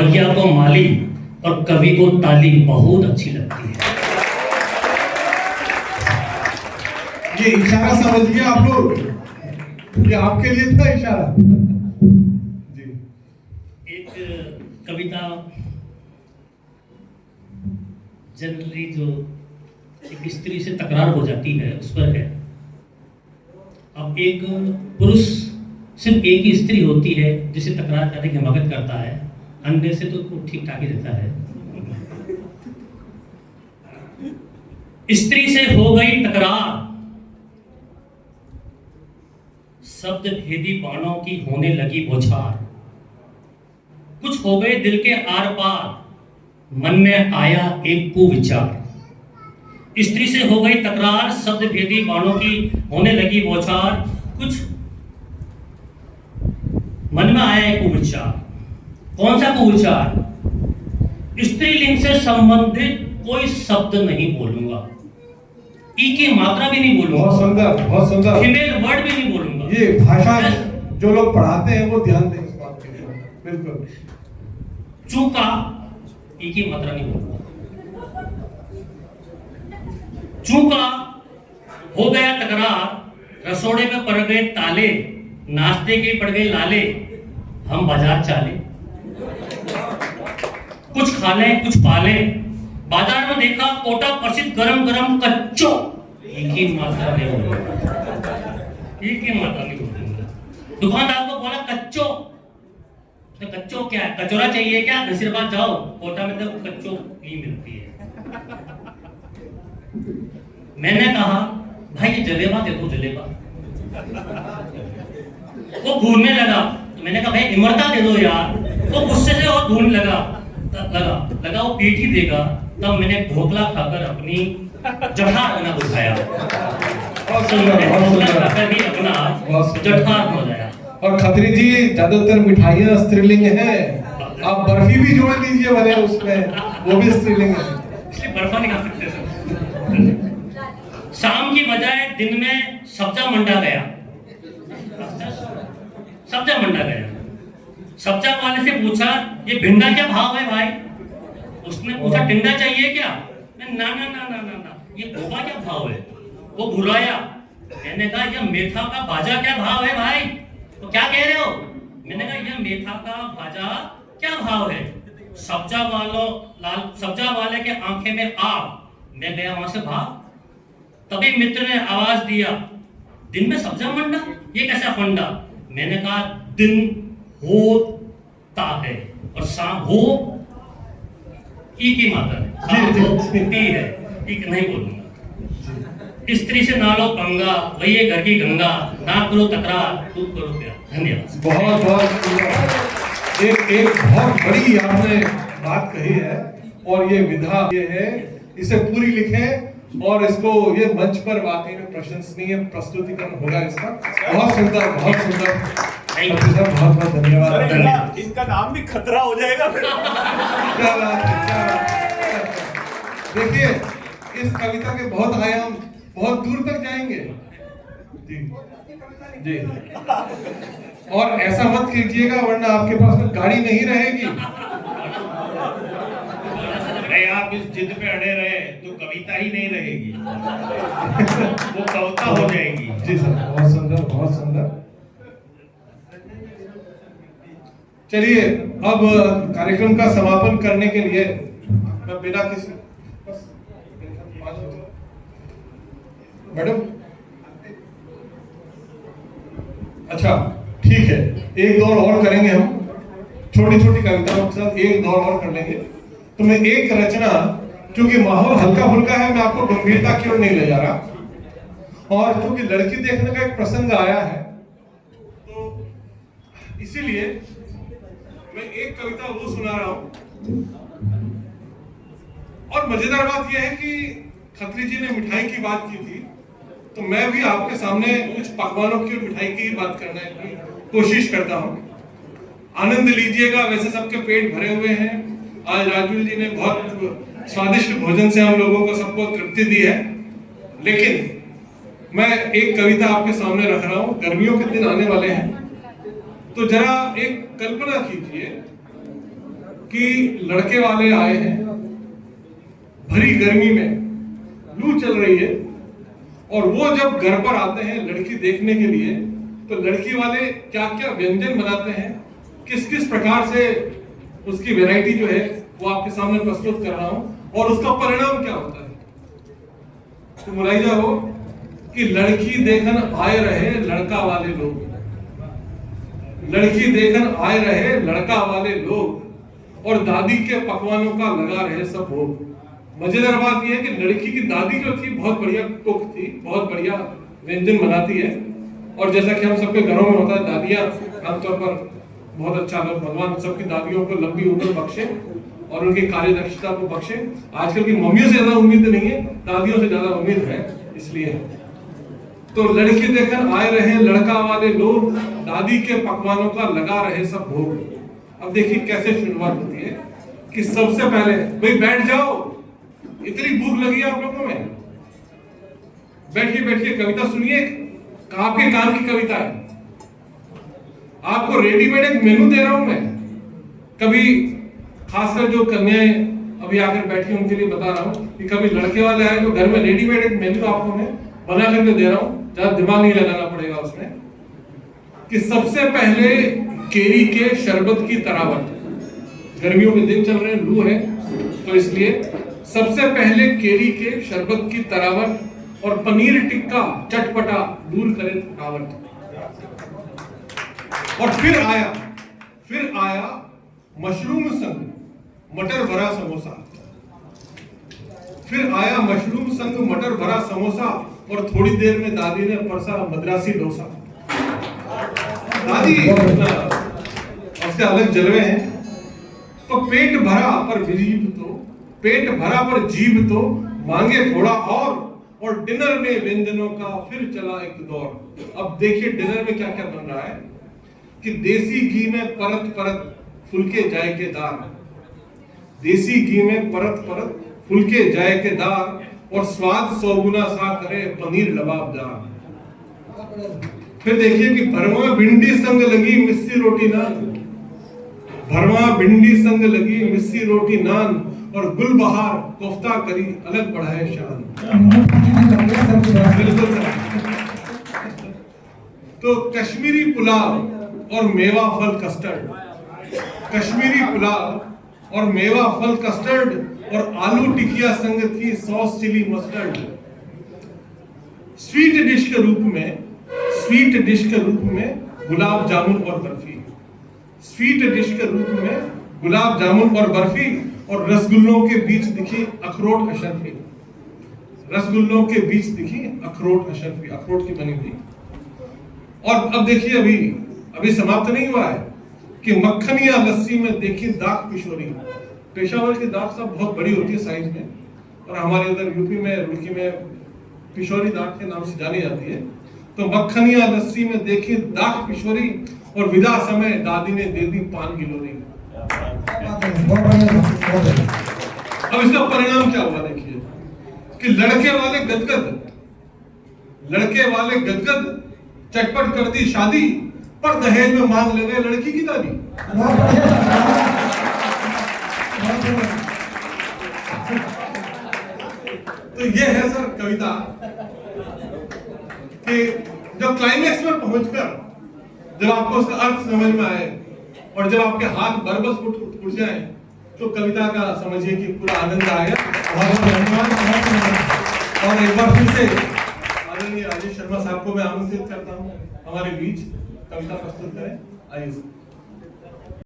बढ़िया को माली और कवि को ताली बहुत अच्छी लगती है। ये इशारा समझिए आप लोग, ये आपके लिए था इशारा। जी। एक कविता जनरली जो एक स्त्री से तकरार हो जाती है उस पर है। अब एक पुरुष सिर्फ एक ही स्त्री होती है जिसे तकरार करने की हिम्मत करता है, अन्य से तो ठीक ठाक ही रहता है। स्त्री से हो गई तकरार, शब्द भेदी बाणों की होने लगी बौछार। कुछ हो गए दिल के आर पार, मन में आया एक कुविचार। स्त्री से हो गई तकरार, शब्द भेदी बाणों की होने लगी बौछार। कुछ मन में आया एक कुविचार। कौन सा कुविचार? स्त्रीलिंग से संबंधित कोई शब्द नहीं बोलूंगा, ई की मात्रा भी नहीं बोलूंगा, बहुत सुंदर, बहुत सुंदर। फीमेल वर्ड भी नहीं बोलूंगा। ये भाषा जो लोग पढ़ाते हैं वो ध्यान दें इस बात के ऊपर। बिल्कुल। चूका, ई की मात्रा नहीं बोलूंगा। चूका, हो गया तकरार, रसोड़े में पड़ गए ताले, नाश्ते के पड़ गए लाले, हम बाजार चाले। कुछ खा लें कुछ पाले, बाजार में देखा कोटा प्रसिद्ध गरम गरम कच्चो, एक ही मात्रा नहीं बोलूंगा, एक ही मात्रा नहीं बोलूंगा। दुकानदार को बोला कच्चो, तो कच्चो क्या है? कचौरा चाहिए क्या? नसीराबाद जाओ, कोटा में तो कच्चो ही मिलती है। मैंने कहा भाई ये जलेबा दे दो, जलेबा। वो घूरने लगा, तो मैंने कहा भाई इमरता दे दो यार। वो गुस्से से और घूरने लगा वो पीट ही देगा। तब मैंने ढोकला खाकर अपनी जठार होना बुझाया। बहुत सुंदर, बहुत सुंदर। भी अपना जठार हो जाया। और खत्री जी ज्यादातर मिठाइयाँ स्त्रीलिंग है, आप बर्फी भी जोड़ लीजिए भले उसमें, वो भी स्त्रीलिंग है। इसलिए बर्फा नहीं खा सकते सर। शाम की बजाय दिन में सब्जा मंडा गया, सब्जा मंडा गया। सब्जा वाले से पूछा ये भिंडा क्या भाव है भाई? उसने पूछा टिंडा चाहिए क्या? ना ना ना ना ना ना, ये गोबा क्या भाव है? वो घुराया। मैंने कहा ये मेथा का भाजा क्या भाव है भाई? तो क्या कह रहे हो? मैंने कहा ये मेथा का भाजा क्या भाव है? सब्जा वाले के आंखें में आग। मैं गया वहां से भाग। तभी मित्र ने आवाज दिया, दिन में सब्जा मंडा, ये कैसा फंडा? मैंने कहा दिन होता है और शाम हो, ई की मात्रा है, ठीक नहीं बोलूंगा। स्त्री से ना लो पंगा, वही है घर की गंगा, ना करो तकरार, तू करो प्यार। धन्यवाद। बहुत बहुत एक बहुत बड़ी आपने बात कही है, और ये विधा ये है, इसे पूरी लिखे और इसको ये मंच पर वाकई में प्रशंसनीय प्रस्तुतिकरण होगा इसका। बहुत सुंदर, बहुत सुंदर। बहुत बहुत धन्यवाद। इनका नाम भी खतरा हो जाएगा फिर। क्या बात है, क्या बात है। देखिए इस कविता के बहुत आयाम बहुत दूर तक जाएंगे। जी जी। और ऐसा मत कीजिएगा वरना आपके पास में गाड़ी नहीं रहेगी। आप इस जिद पे अड़े रहे तो कविता ही नहीं रहेगी, वो कविता हो जाएगी। जी सर, बहुत सुंदर, बहुत सुंदर। चलिए अब कार्यक्रम का समापन करने के लिए मैं बिना किसी मैडम, अच्छा ठीक है, एक दौर और करेंगे हम, छोटी छोटी कविताओं के साथ एक दौर और कर लेंगे। तो मैं एक रचना, क्योंकि माहौल हल्का फुल्का है, मैं आपको गंभीरता की ओर नहीं ले जा रहा, और क्योंकि लड़की देखने का एक प्रसंग आया है तो इसीलिए मैं एक कविता वो सुना रहा हूं। और मजेदार बात यह है कि खत्री जी ने मिठाई की बात की थी, तो मैं भी आपके सामने कुछ पकवानों की और मिठाई की बात करने की कोशिश करता हूं। आनंद लीजिएगा, वैसे सबके पेट भरे हुए हैं। आज राजू जी ने बहुत स्वादिष्ट भोजन से हम लोगों को सबको तृप्ति दी है, लेकिन मैं एक कविता आपके सामने रख रहा हूं। गर्मियों के दिन आने वाले हैं, तो जरा एक कल्पना कीजिए कि लड़के वाले आए हैं, भरी गर्मी में लू चल रही है, और वो जब घर पर आते हैं लड़की देखने के लिए, तो लड़की वाले क्या क्या व्यंजन बनाते हैं, किस किस प्रकार से उसकी वैरायटी जो है वो आपके सामने प्रस्तुत कर रहा हूं, और उसका परिणाम क्या होता है। तो मुलाहिजा हो कि लड़की देखन आए रहे लड़का वाले लोग, लड़की देखन आए रहे लड़का वाले लोग, और दादी के पकवानों का लगा रहे सब भोग। मजेदार बात यह है कि लड़की की दादी जो थी बहुत बढ़िया कुक थी, बहुत बढ़िया व्यंजन बनाती है, और जैसा कि हम सबके घरों में होता है, दादियां आमतौर पर बहुत अच्छा लोग, भगवान सबकी दादियों को लंबी उम्र बख्शे और उनकी कार्य दक्षता को बख्शे। आजकल की मम्मियों से ज्यादा उम्मीद नहीं है, दादियों से ज्यादा उम्मीद है, इसलिए। तो लड़की देखकर आए रहे लड़का वाले लोग, दादी के पकवानों का लगा रहे सब भोग। अब देखिए कैसे शुरुआत होती है कि सबसे पहले भाई बैठ जाओ, इतनी भूख लगी है आप लोगों में, बैठिए बैठिए, कविता सुनिए, आपके काम की कविता है। आपको रेडीमेड एक मेनू दे रहा हूं मैं। कभी खासकर जो कन्याएं अभी आकर बैठी उनके लिए बता रहा हूं कि कभी लड़के वाले आए तो घर में रेडीमेड एक मेनू आपको मैं बना करके दे रहा हूं, ज्यादा दिमाग नहीं लगाना पड़ेगा उसमें। कि सबसे पहले केरी के शरबत की तरावट, गर्मियों के दिन चल रहे हैं, लू है, तो इसलिए सबसे पहले केरी के शरबत की तरावट और पनीर टिक्का चटपटा दूर करे थकावट। और फिर आया मशरूम संग मटर भरा समोसा, फिर आया मशरूम संग मटर भरा समोसा, और थोड़ी देर में दादी ने परसा मद्रासी डोसा। दादी उसके अलग जलवे हैं। तो पेट भरा पर पेट भरा पर जीभ तो मांगे थोड़ा और डिनर में व्यंजनों का फिर चला एक दौर। अब देखिए डिनर में क्या क्या बन रहा है कि देसी घी में परत परत फुलके जायकेदार, देसी घी में परत परत फुलके जायकेदार, और स्वाद 100 गुना सा करे पनीर लबाबदार। फिर देखिए कि भरवा भिंडी संग लगी मिस्सी रोटी नान, भरवा भिंडी संग लगी मिस्सी रोटी नान, और गुलबहार कोफ्ता करी अलग बढ़ाए शान। बिल्कुल सर। तो कश्मीरी पुलाव और मेवा फल कस्टर्ड, कश्मीरी पुलाव और मेवा फल कस्टर्ड, और आलू टिकिया संग थी sauce chilli mustard. Sweet dish के रूप में गुलाब जामुन और बर्फी, स्वीट डिश के रूप में गुलाब जामुन और बर्फी, और रसगुल्लों के बीच दिखी अखरोट अशरफी, रसगुल्लों के बीच दिखी अखरोट अशरफी, अखरोट की बनी हुई। और अब देखिए अभी समाप्त नहीं हुआ है कि मक्खनिया लस्सी में देखी दाग किशोरी। पेशावर की दाग सब बहुत बड़ी होती है साइज में, और हमारे उधर यूपी में रुड़की में किशोरी दाग के नाम से जानी जाती है। तो मक्खनिया लस्सी में देखी दाग किशोरी, और विदा समय दादी ने दे दी पान गिलोरी। अब इसका परिणाम क्या हुआ देखिए कि लड़के वाले गदगद चटपट कर दी शादी, पर दहेज में मांग ले गए लड़की की दादी। तो ये है सर कविता कि जब क्लाइमेक्स में पहुंचकर जब आपको उसका अर्थ समझ में आए और जब आपके हाथ बरबस उठ जाए, तो कविता का समझिए कि पूरा आनंद आएगा। बहुत बहुत धन्यवाद। और एक बार फिर से आदरणीय राजेश शर्मा साहब को मैं आमंत्रित करता हूँ हमारे बीच कविता प्रस्तुत करें। आइए।